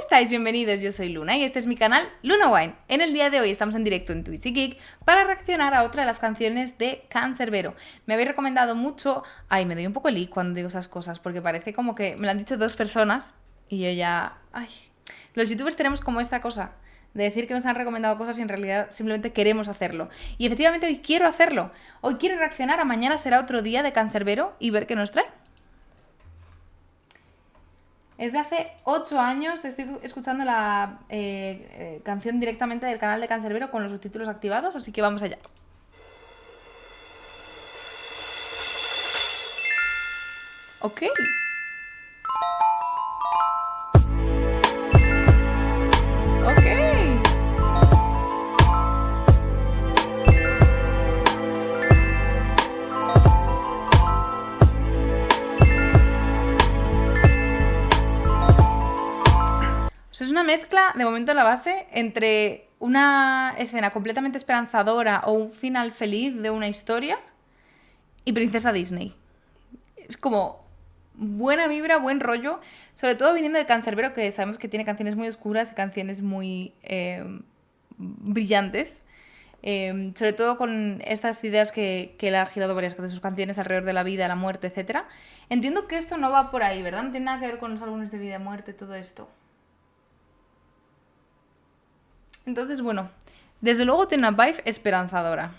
estáis? Bienvenidos, yo soy Luna y este es mi canal Luna Wine. En el día de hoy estamos en directo en Twitch y Geek para reaccionar a otra de las canciones de Canserbero. Me habéis recomendado mucho... Ay, me doy un poco leak cuando digo esas cosas porque parece como que me lo han dicho dos personas y yo ya... Ay, los youtubers tenemos como esta cosa de decir que nos han recomendado cosas y en realidad simplemente queremos hacerlo. Y efectivamente hoy quiero hacerlo. Hoy quiero reaccionar a Mañana será otro día de Canserbero y ver qué nos trae. Es de hace 8 años, estoy escuchando la canción directamente del canal de Canserbero con los subtítulos activados, así que vamos allá. Ok. Ok. Es una mezcla, de momento en la base, entre una escena completamente esperanzadora o un final feliz de una historia y Princesa Disney. Es como buena vibra, buen rollo, sobre todo viniendo de Canserbero, que sabemos que tiene canciones muy oscuras y canciones muy brillantes. Sobre todo con estas ideas que él ha girado varias de sus canciones alrededor de la vida, la muerte, etc. Entiendo que esto no va por ahí, ¿verdad? No tiene nada que ver con los álbumes de vida, muerte, todo esto. Entonces, bueno, desde luego tiene una vibe esperanzadora.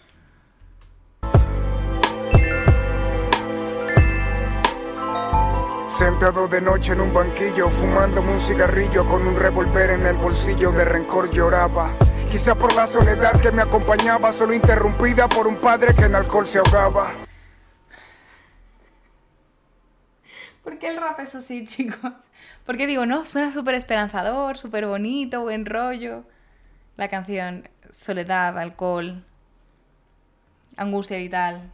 Sentado de noche en un banquillo, fumándome un cigarrillo con un revólver en el bolsillo, de rencor lloraba. Quizá por la soledad que me acompañaba, solo interrumpida por un padre que en alcohol se ahogaba. ¿Por qué el rap es así, chicos? Porque digo, no, suena súper esperanzador, súper bonito, buen rollo. La canción, soledad, alcohol, angustia vital,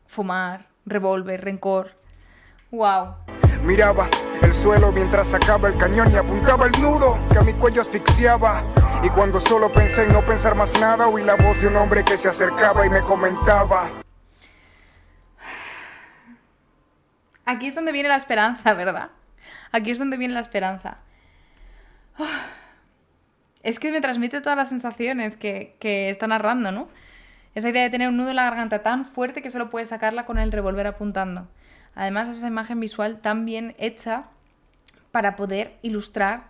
fumar, revólver, rencor. ¡Wow! Miraba el suelo mientras sacaba el cañón y apuntaba el nudo que a mi cuello asfixiaba. Y cuando solo pensé en no pensar más nada, oí la voz de un hombre que se acercaba y me comentaba: Aquí es donde viene la esperanza, ¿verdad? Aquí es donde viene la esperanza. Es que me transmite todas las sensaciones que está narrando, ¿no? Esa idea de tener un nudo en la garganta tan fuerte que solo puedes sacarla con el revólver apuntando. Además, esa imagen visual tan bien hecha para poder ilustrar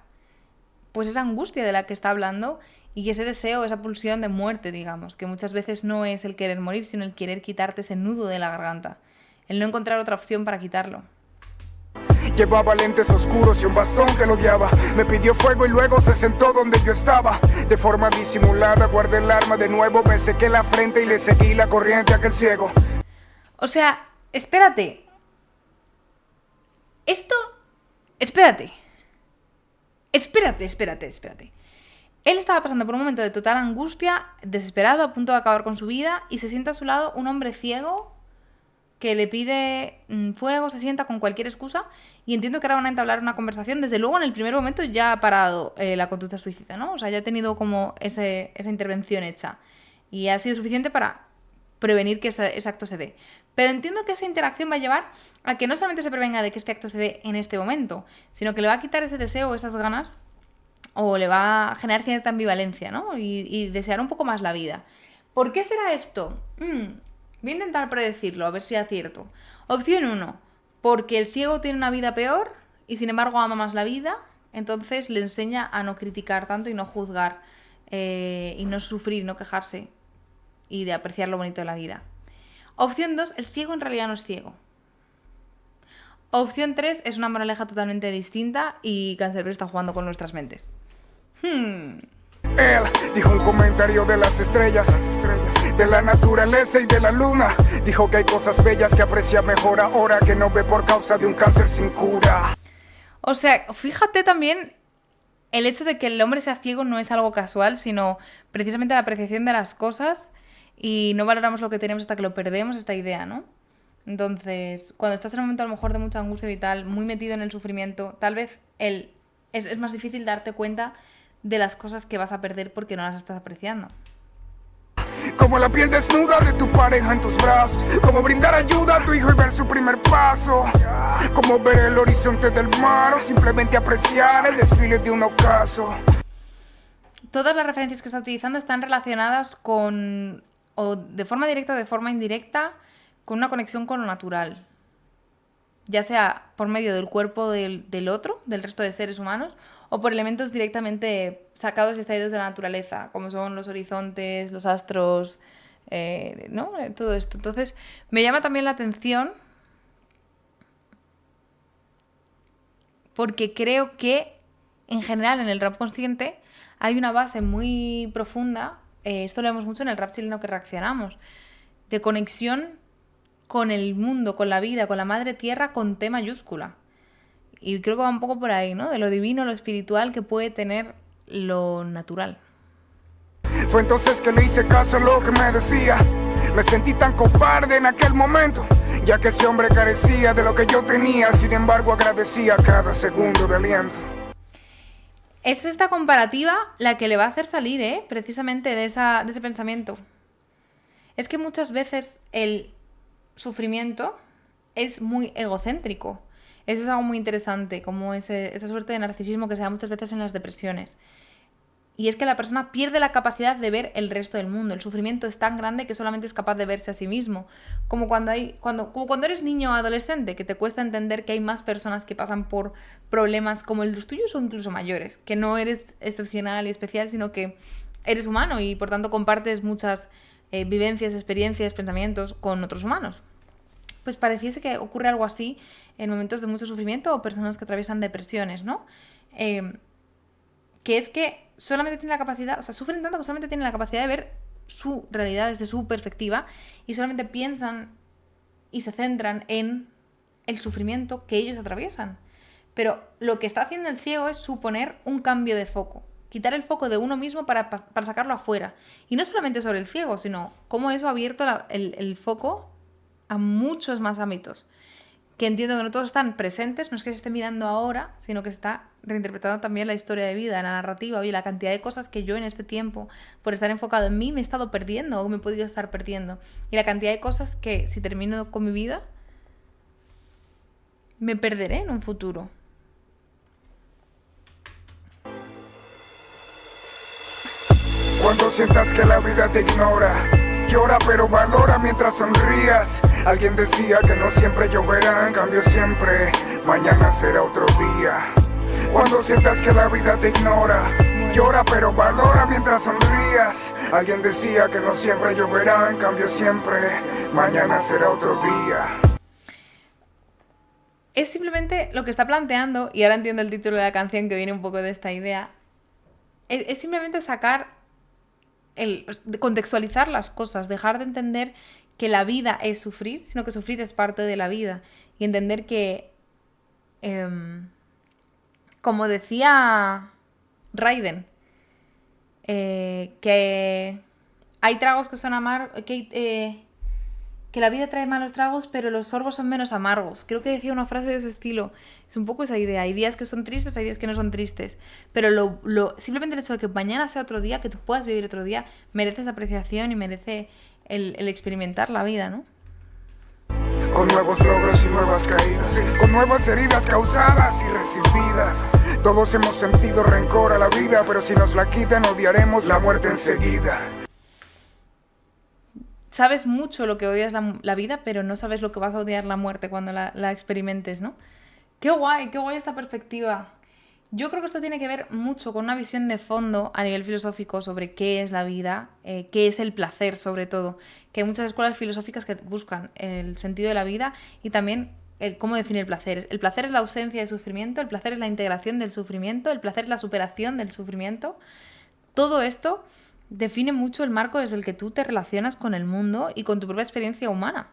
pues esa angustia de la que está hablando y ese deseo, esa pulsión de muerte, digamos, que muchas veces no es el querer morir, sino el querer quitarte ese nudo de la garganta, el no encontrar otra opción para quitarlo. Llevaba lentes oscuros y un bastón que lo guiaba. Me pidió fuego y luego se sentó donde yo estaba. De forma disimulada guardé el arma de nuevo, me sequé la frente y le seguí la corriente a aquel ciego. O sea, espérate. Esto... Espérate. Espérate. Él estaba pasando por un momento de total angustia, desesperado, a punto de acabar con su vida, y se sienta a su lado un hombre ciego que le pide fuego, se sienta con cualquier excusa, y entiendo que ahora van a entablar una conversación. Desde luego, en el primer momento ya ha parado la conducta suicida, ¿no? O sea, ya ha tenido como esa intervención hecha, y ha sido suficiente para prevenir que ese acto se dé. Pero entiendo que esa interacción va a llevar a que no solamente se prevenga de que este acto se dé en este momento, sino que le va a quitar ese deseo, esas ganas, o le va a generar cierta ambivalencia, ¿no? Y desear un poco más la vida. ¿Por qué será esto? Voy a intentar predecirlo, a ver si acierto. Opción 1, porque el ciego tiene una vida peor y sin embargo ama más la vida, entonces le enseña a no criticar tanto y no juzgar, y no sufrir, no quejarse, y de apreciar lo bonito de la vida. Opción 2, el ciego en realidad no es ciego. Opción 3, es una moraleja totalmente distinta y Canserbero está jugando con nuestras mentes. Él dijo un comentario de las estrellas, de la naturaleza y de la luna. Dijo que hay cosas bellas que aprecia mejor ahora que no ve por causa de un cáncer sin cura. O sea, fíjate también, el hecho de que el hombre sea ciego no es algo casual, sino precisamente la apreciación de las cosas, y no valoramos lo que tenemos hasta que lo perdemos, esta idea, ¿no? Entonces, cuando estás en un momento a lo mejor de mucha angustia vital, muy metido en el sufrimiento, tal vez es más difícil darte cuenta de las cosas que vas a perder porque no las estás apreciando. Como la piel desnuda de tu pareja en tus brazos. Como brindar ayuda a tu hijo y ver su primer paso. Como ver el horizonte del mar o simplemente apreciar el desfile de un ocaso. Todas las referencias que está utilizando están relacionadas con, o de forma directa o de forma indirecta, con una conexión con lo natural. Ya sea por medio del cuerpo del otro, del resto de seres humanos, o por elementos directamente sacados y extraídos de la naturaleza, como son los horizontes, los astros, ¿no? Todo esto. Entonces, me llama también la atención porque creo que, en general, en el rap consciente hay una base muy profunda, esto lo vemos mucho en el rap chileno que reaccionamos, de conexión con el mundo, con la vida, con la madre tierra, con T mayúscula. Y creo que va un poco por ahí, ¿no? De lo divino, lo espiritual que puede tener lo natural. Fue entonces que le hice caso a lo que me decía. Me sentí tan cobarde en aquel momento, ya que ese hombre carecía de lo que yo tenía. Sin embargo, agradecía cada segundo de aliento. Es esta comparativa la que le va a hacer salir, precisamente de ese pensamiento. Es que muchas veces el sufrimiento es muy egocéntrico. Eso es algo muy interesante, como esa suerte de narcisismo que se da muchas veces en las depresiones. Y es que la persona pierde la capacidad de ver el resto del mundo. El sufrimiento es tan grande que solamente es capaz de verse a sí mismo. Como cuando eres niño o adolescente, que te cuesta entender que hay más personas que pasan por problemas como los tuyos o incluso mayores. Que no eres excepcional y especial, sino que eres humano y por tanto compartes muchas vivencias, experiencias, pensamientos con otros humanos. Pues pareciese que ocurre algo así en momentos de mucho sufrimiento o personas que atraviesan depresiones, ¿no? Que es que solamente tienen la capacidad, o sea, sufren tanto que solamente tienen la capacidad de ver su realidad desde su perspectiva y solamente piensan y se centran en el sufrimiento que ellos atraviesan. Pero lo que está haciendo el ciego es suponer un cambio de foco. Quitar el foco de uno mismo para sacarlo afuera. Y no solamente sobre el ciego, sino cómo eso ha abierto el foco a muchos más ámbitos. Que entiendo que no todos están presentes, no es que se esté mirando ahora, sino que se está reinterpretando también la historia de vida, la narrativa, oye, la cantidad de cosas que yo en este tiempo, por estar enfocado en mí, me he estado perdiendo o me he podido estar perdiendo. Y la cantidad de cosas que, si termino con mi vida, me perderé en un futuro. Cuando sientas que la vida te ignora, llora pero valora mientras sonrías. Alguien decía que no siempre lloverá, en cambio siempre mañana será otro día. Cuando sientas que la vida te ignora, llora pero valora mientras sonrías. Alguien decía que no siempre lloverá, en cambio siempre mañana será otro día. Es simplemente lo que está planteando, y ahora entiendo el título de la canción que viene un poco de esta idea, es simplemente contextualizar las cosas, dejar de entender que la vida es sufrir, sino que sufrir es parte de la vida. Y entender que, como decía Raiden, que hay tragos que son amargos, que la vida trae malos tragos, pero los sorbos son menos amargos. Creo que decía una frase de ese estilo. Es un poco esa idea. Hay días que son tristes, hay días que no son tristes. Pero simplemente el hecho de que mañana sea otro día, que tú puedas vivir otro día, merece esa apreciación y merece el experimentar la vida, ¿no? Con nuevos logros y nuevas caídas, con nuevas heridas causadas y recibidas. Todos hemos sentido rencor a la vida, pero si nos la quitan odiaremos la muerte enseguida. Sabes mucho lo que odias la vida, pero no sabes lo que vas a odiar la muerte cuando la experimentes, ¿no? Qué guay esta perspectiva. Yo creo que esto tiene que ver mucho con una visión de fondo a nivel filosófico sobre qué es la vida, qué es el placer sobre todo. Que hay muchas escuelas filosóficas que buscan el sentido de la vida y también cómo definir el placer. El placer es la ausencia de sufrimiento, el placer es la integración del sufrimiento, el placer es la superación del sufrimiento. Todo esto define mucho el marco desde el que tú te relacionas con el mundo y con tu propia experiencia humana.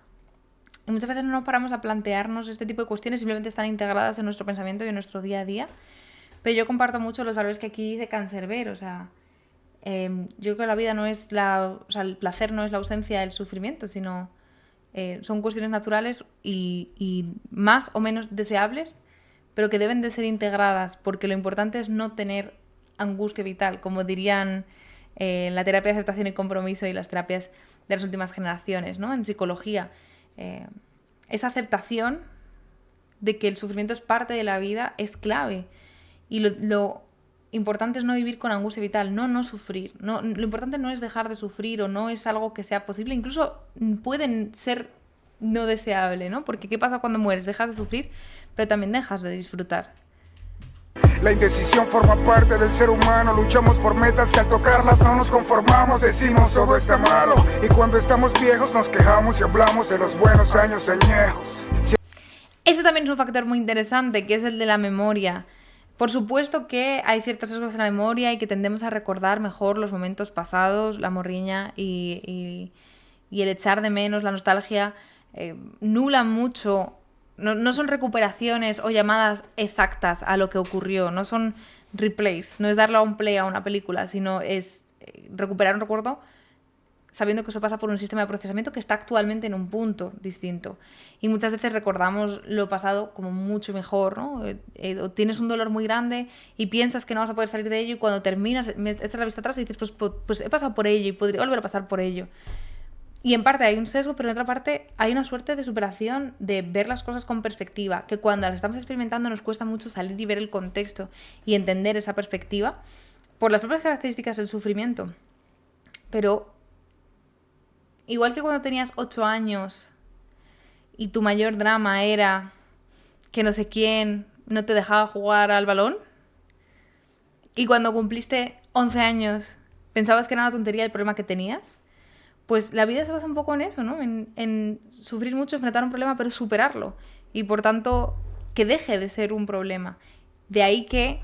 Y muchas veces no nos paramos a plantearnos este tipo de cuestiones, simplemente están integradas en nuestro pensamiento y en nuestro día a día. Pero yo comparto mucho los valores que aquí dice Cancerbero, o sea, yo creo que la vida no es el placer no es la ausencia del sufrimiento, sino son cuestiones naturales y más o menos deseables, pero que deben de ser integradas, porque lo importante es no tener angustia vital, como dirían la terapia de aceptación y compromiso y las terapias de las últimas generaciones, ¿no? En psicología. Esa aceptación de que el sufrimiento es parte de la vida es clave. Y lo importante es no vivir con angustia vital, no sufrir. No, lo importante no es dejar de sufrir o no es algo que sea posible. Incluso pueden ser no deseable, ¿no? Porque ¿qué pasa cuando mueres? Dejas de sufrir, pero también dejas de disfrutar. La indecisión forma parte del ser humano. Luchamos por metas que al tocarlas no nos conformamos. Decimos todo está malo. Y cuando estamos viejos nos quejamos y hablamos de los buenos años añejos. Este también es un factor muy interesante, que es el de la memoria. Por supuesto que hay ciertos sesgos en la memoria y que tendemos a recordar mejor los momentos pasados, la morriña y el echar de menos, la nostalgia, nulan mucho. No son recuperaciones o llamadas exactas a lo que ocurrió, no son replays, no es darle a un play a una película, sino es recuperar un recuerdo sabiendo que eso pasa por un sistema de procesamiento que está actualmente en un punto distinto. Y muchas veces recordamos lo pasado como mucho mejor, ¿no? O tienes un dolor muy grande y piensas que no vas a poder salir de ello y cuando terminas, echas la vista atrás y dices, pues he pasado por ello y podría volver a pasar por ello. Y en parte hay un sesgo, pero en otra parte hay una suerte de superación, de ver las cosas con perspectiva, que cuando las estamos experimentando nos cuesta mucho salir y ver el contexto y entender esa perspectiva por las propias características del sufrimiento. Pero igual que cuando tenías 8 años y tu mayor drama era que no sé quién no te dejaba jugar al balón, y cuando cumpliste 11 años pensabas que era una tontería el problema que tenías, pues la vida se basa un poco en eso, ¿no? En sufrir mucho, enfrentar un problema, pero superarlo. Y por tanto, que deje de ser un problema. De ahí que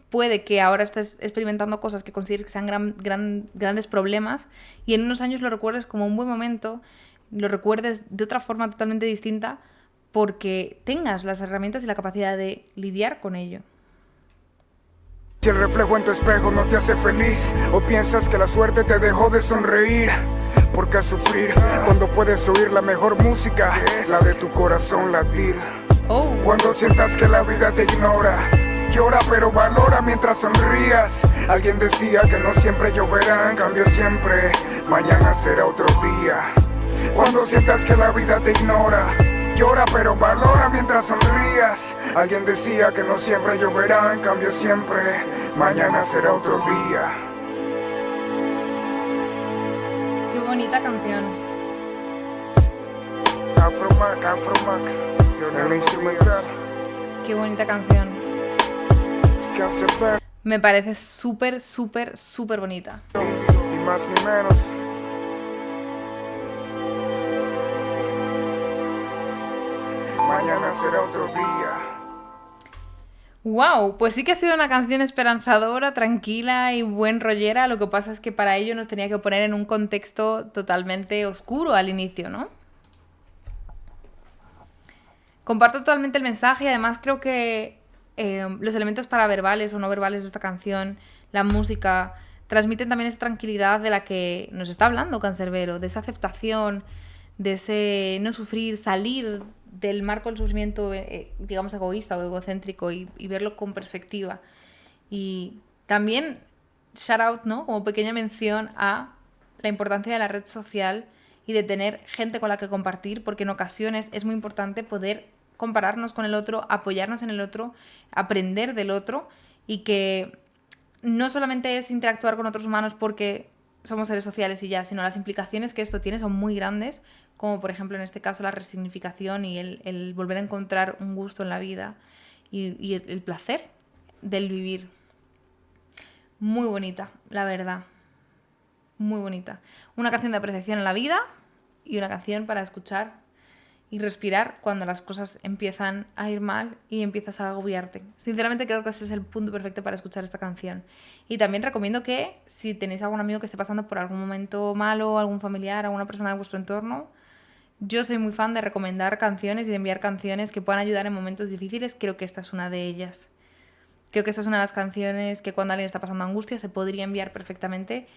puede que ahora estés experimentando cosas que consideres que sean grandes problemas y en unos años lo recuerdes como un buen momento, lo recuerdes de otra forma totalmente distinta porque tengas las herramientas y la capacidad de lidiar con ello. Si el reflejo en tu espejo no te hace feliz o piensas que la suerte te dejó de sonreír, ¿por qué sufrir cuando puedes oír la mejor música, la de tu corazón latir? Cuando sientas que la vida te ignora, llora pero valora mientras sonrías. Alguien decía que no siempre lloverá, en cambio siempre mañana será otro día. Cuando sientas que la vida te ignora, llora pero valora mientras sonrías. Alguien decía que no siempre lloverá, en cambio siempre mañana será otro día. Qué bonita canción. Afromac, el instrumental. Qué bonita canción. Me parece súper, súper, súper bonita. Ni más ni menos. Mañana será otro día. Wow, pues sí que ha sido una canción esperanzadora, tranquila y buen rollera. Lo que pasa es que para ello nos tenía que poner en un contexto totalmente oscuro al inicio, ¿no? Comparto totalmente el mensaje y además creo que los elementos paraverbales o no verbales de esta canción, la música, transmiten también esa tranquilidad de la que nos está hablando Canserbero, de esa aceptación, de ese no sufrir, salir del marco del sufrimiento, digamos, egoísta o egocéntrico y verlo con perspectiva. Y también, shout out, ¿no? Como pequeña mención a la importancia de la red social y de tener gente con la que compartir, porque en ocasiones es muy importante poder compararnos con el otro, apoyarnos en el otro, aprender del otro y que no solamente es interactuar con otros humanos porque somos seres sociales y ya, sino las implicaciones que esto tiene son muy grandes, como por ejemplo en este caso la resignificación y el volver a encontrar un gusto en la vida y el placer del vivir. Muy bonita, la verdad. Muy bonita. Una canción de apreciación en la vida y una canción para escuchar y respirar cuando las cosas empiezan a ir mal y empiezas a agobiarte. Sinceramente creo que ese es el punto perfecto para escuchar esta canción. Y también recomiendo que si tenéis algún amigo que esté pasando por algún momento malo, algún familiar, alguna persona de vuestro entorno, yo soy muy fan de recomendar canciones y de enviar canciones que puedan ayudar en momentos difíciles. Creo que esta es una de ellas. Creo que esta es una de las canciones que cuando alguien está pasando angustia se podría enviar perfectamente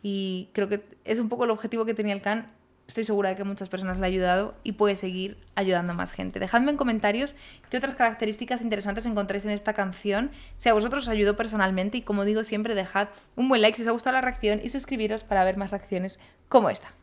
y creo que es un poco el objetivo que tenía el Can estoy segura de que muchas personas le ha ayudado y puede seguir ayudando a más gente. Dejadme en comentarios qué otras características interesantes encontráis en esta canción, si a vosotros os ayudó personalmente, y como digo siempre, dejad un buen like si os ha gustado la reacción y suscribiros para ver más reacciones como esta.